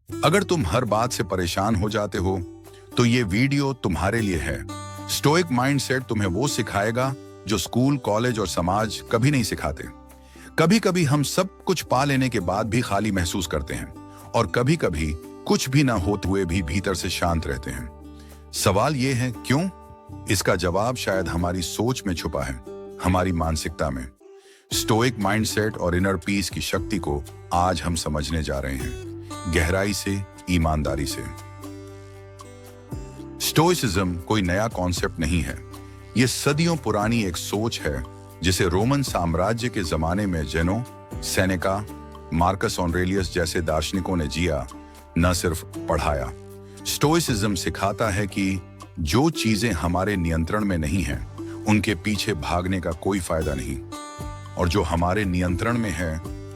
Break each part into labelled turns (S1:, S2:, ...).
S1: अगर तुम हर बात से परेशान हो जाते हो तो ये वीडियो तुम्हारे लिए है। स्टोइक माइंडसेट तुम्हें वो सिखाएगा जो स्कूल, कॉलेज और समाज कभी नहीं सिखाते। कभी कभी हम सब कुछ पा लेने के बाद भी खाली महसूस करते हैं और कभी कभी कुछ भी ना होते हुए भी भीतर से शांत रहते हैं। सवाल ये है क्यों? इसका जवाब शायद हमारी सोच में छुपा है, हमारी मानसिकता में। स्टोइक माइंडसेट और इनर पीस की शक्ति को आज हम समझने जा रहे हैं, गहराई से, ईमानदारी से। स्टोइसिज्म कोई नया कॉन्सेप्ट नहीं है। ये सदियों पुरानी एक सोच है जिसे रोमन साम्राज्य के जमाने में जेनो, सेनेका, मार्कस ऑरेलियस जैसे दार्शनिकों ने जिया, न सिर्फ पढ़ाया। स्टोइसिज्म सिखाता है कि जो चीजें हमारे नियंत्रण में नहीं हैं, उनके पीछे भागने का कोई फायदा नहीं, और जो हमारे नियंत्रण में है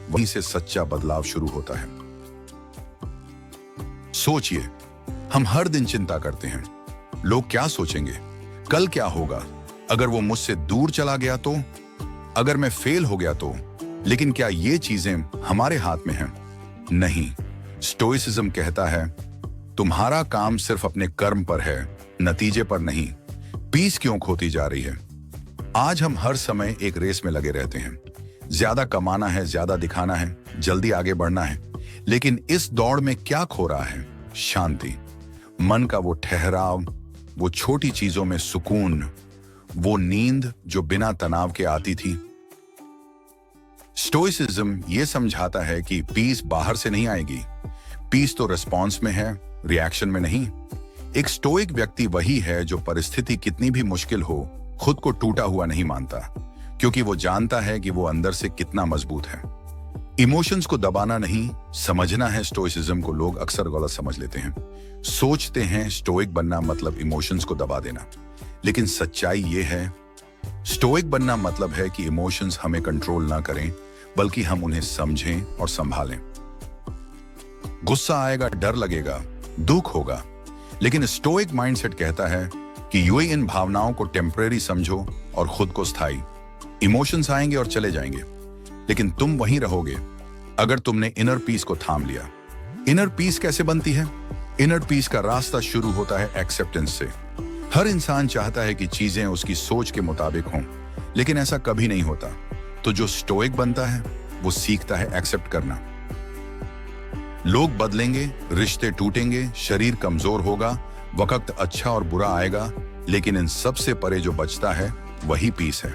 S1: वहीं से सच्चा बदलाव शुरू होता है। सोचिए, हम हर दिन चिंता करते हैं, लोग क्या सोचेंगे, कल क्या होगा, अगर वो मुझसे दूर चला गया तो, अगर मैं फेल हो गया तो। लेकिन क्या ये चीजें हमारे हाथ में हैं? नहीं। स्टोइसिज्म कहता है तुम्हारा काम सिर्फ अपने कर्म पर है, नतीजे पर नहीं। पीस क्यों खोती जा रही है? आज हम हर समय एक रेस में लगे रहते हैं। ज्यादा कमाना है, ज्यादा दिखाना है, जल्दी आगे बढ़ना है। लेकिन इस दौड़ में क्या खो रहा है? शांति, मन का वो ठहराव, वो छोटी चीजों में सुकून, वो नींद जो बिना तनाव के आती थी। स्टोइसिज्म ये समझाता है कि पीस बाहर से नहीं आएगी, पीस तो रिस्पॉन्स में है, रिएक्शन में नहीं। एक स्टोइक व्यक्ति वही है जो परिस्थिति कितनी भी मुश्किल हो, खुद को टूटा हुआ नहीं मानता, क्योंकि वो जानता है कि वो अंदर से कितना मजबूत है। इमोशंस को दबाना नहीं, समझना है। स्टोइसिज्म को लोग अक्सर गलत समझ लेते हैं। सोचते हैं स्टोइक बनना मतलब इमोशंस को दबा देना, लेकिन सच्चाई ये है, स्टोइक बनना मतलब है कि इमोशंस हमें कंट्रोल ना करें, बल्कि हम उन्हें समझें और संभालें। गुस्सा आएगा, डर लगेगा, दुख होगा, लेकिन स्टोइक माइंडसेट कहता है कि यूं ही इन भावनाओं को टेम्परेरी समझो और खुद को स्थायी। इमोशंस आएंगे और चले जाएंगे, लेकिन तुम वहीं रहोगे अगर तुमने इनर पीस को थाम लिया। इनर पीस कैसे बनती है? इनर पीस का रास्ता शुरू होता है एक्सेप्टेंस से। हर इंसान चाहता है कि चीजें उसकी सोच के मुताबिक हों, लेकिन ऐसा कभी नहीं होता। तो जो स्टोइक बनता है वो सीखता है एक्सेप्ट करना। लोग बदलेंगे, रिश्ते टूटेंगे, शरीर कमजोर होगा, वक्त अच्छा और बुरा आएगा, लेकिन इन सब से परे जो बचता है वही पीस है।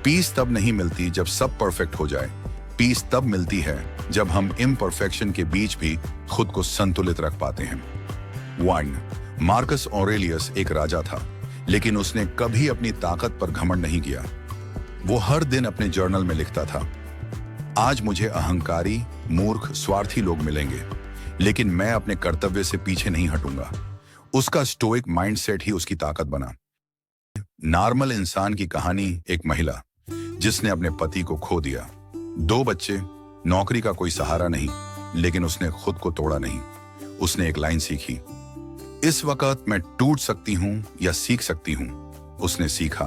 S1: पीस तब नहीं मिलती जब सब परफेक्ट हो जाए। पीस तब मिलती है जब हम इम्परफेक्शन के बीच भी खुद को संतुलित रख पाते हैं। 1. मार्कस ऑरेलियस एक राजा था, लेकिन उसने कभी अपनी ताकत पर घमंड नहीं किया। वो हर दिन अपने जर्नल में लिखता था, आज मुझे अहंकारी, मूर्ख, स्वार्थी लोग मिलेंगे, लेकिन मैं अपने कर्तव्य से पीछे नहीं हटूंगा। उसका स्टोइक माइंडसेट ही उसकी ताकत बना। नॉर्मल इंसान की कहानी, एक महिला जिसने अपने पति को खो दिया, 2 बच्चे, नौकरी का कोई सहारा नहीं, लेकिन उसने खुद को तोड़ा नहीं। उसने एक लाइन सीखी, इस वक्त मैं टूट सकती हूं या सीख सकती हूं। उसने सीखा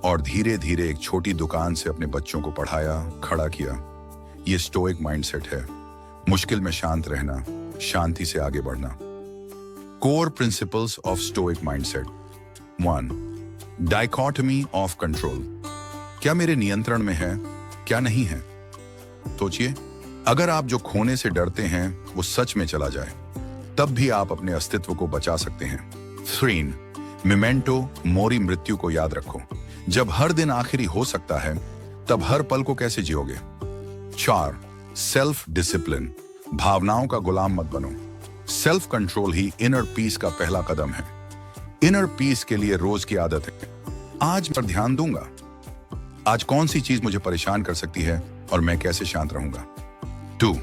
S1: और धीरे धीरे एक छोटी दुकान से अपने बच्चों को पढ़ाया, खड़ा किया। ये स्टोइक माइंडसेट है, मुश्किल में शांत रहना, शांति से आगे बढ़ना। Core principles of stoic mindset. 1. Dichotomy of control. क्या मेरे नियंत्रण में है, क्या नहीं है? सोचिए, अगर आप जो खोने से डरते हैं वो सच में चला जाए, तब भी आप अपने अस्तित्व को बचा सकते हैं। 3. मेमेंटो मोरी, मृत्यु को याद रखो। जब हर दिन आखिरी हो सकता है, तब हर पल को कैसे जियोगे? 4. Self discipline. भावनाओं का गुलाम मत बनो। सेल्फ कंट्रोल ही इनर पीस का पहला कदम है। इनर पीस के लिए रोज की आदत है, आज पर ध्यान दूंगा, आज कौन सी चीज मुझे परेशान कर सकती है और मैं कैसे शांत रहूंगा। 2.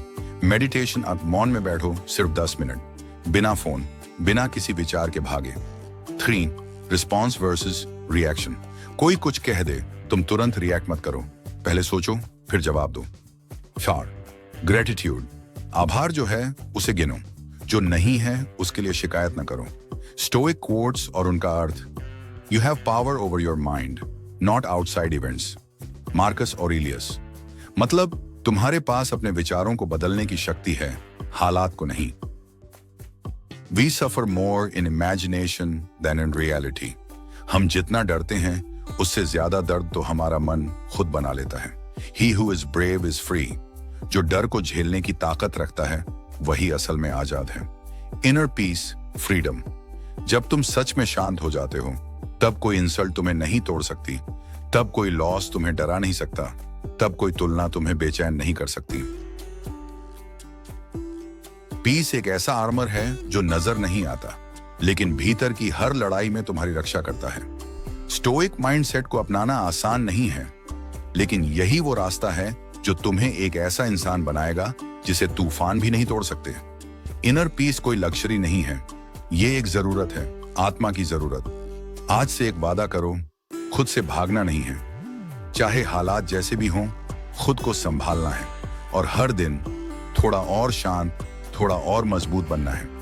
S1: मेडिटेशन। आप मौन में बैठो सिर्फ 10 मिनट, बिना फोन, बिना किसी विचार के भागे। 3. Response versus reaction. कोई कुछ कह दे, तुम तुरंत रिएक्ट मत करो, पहले सोचो फिर जवाब दो। 4. ग्रेटिट्यूड। आभार जो है उसे गिनो, जो नहीं है उसके लिए शिकायत न करो। स्टोइक कोट्स और उनका अर्थ, you have power over your mind, not outside events. Marcus Aurelius. मतलब तुम्हारे पास अपने विचारों को बदलने की शक्ति है, हालात को नहीं। We suffer more in imagination than in reality. हम जितना डरते हैं उससे ज्यादा दर्द तो हमारा मन खुद बना लेता है। He who is brave is free. जो डर को झेलने की ताकत रखता है वही असल में आजाद है। Inner peace, freedom. जब तुम सच में शांत हो जाते हो तब कोई इंसल्ट तुम्हें नहीं तोड़ सकती, तब कोई लॉस तुम्हें डरा नहीं सकता, तब कोई तुलना तुम्हें बेचैन नहीं कर सकती। पीस एक ऐसा आर्मर है जो नजर नहीं आता लेकिन भीतर की हर लड़ाई में तुम्हारी रक्षा करता है। स्टोइक माइंडसेट को अपनाना आसान नहीं है लेकिन यही वो रास्ता है जो तुम्हें एक ऐसा इंसान बनाएगा जिसे तूफान भी नहीं तोड़ सकते। इनर पीस कोई लक्ष्री नहीं है, ये एक जरूरत है, आत्मा की जरूरत। आज से एक वादा करो, खुद से भागना नहीं है। चाहे हालात जैसे भी हों, खुद को संभालना है और हर दिन थोड़ा और शांत, थोड़ा और मजबूत बनना है।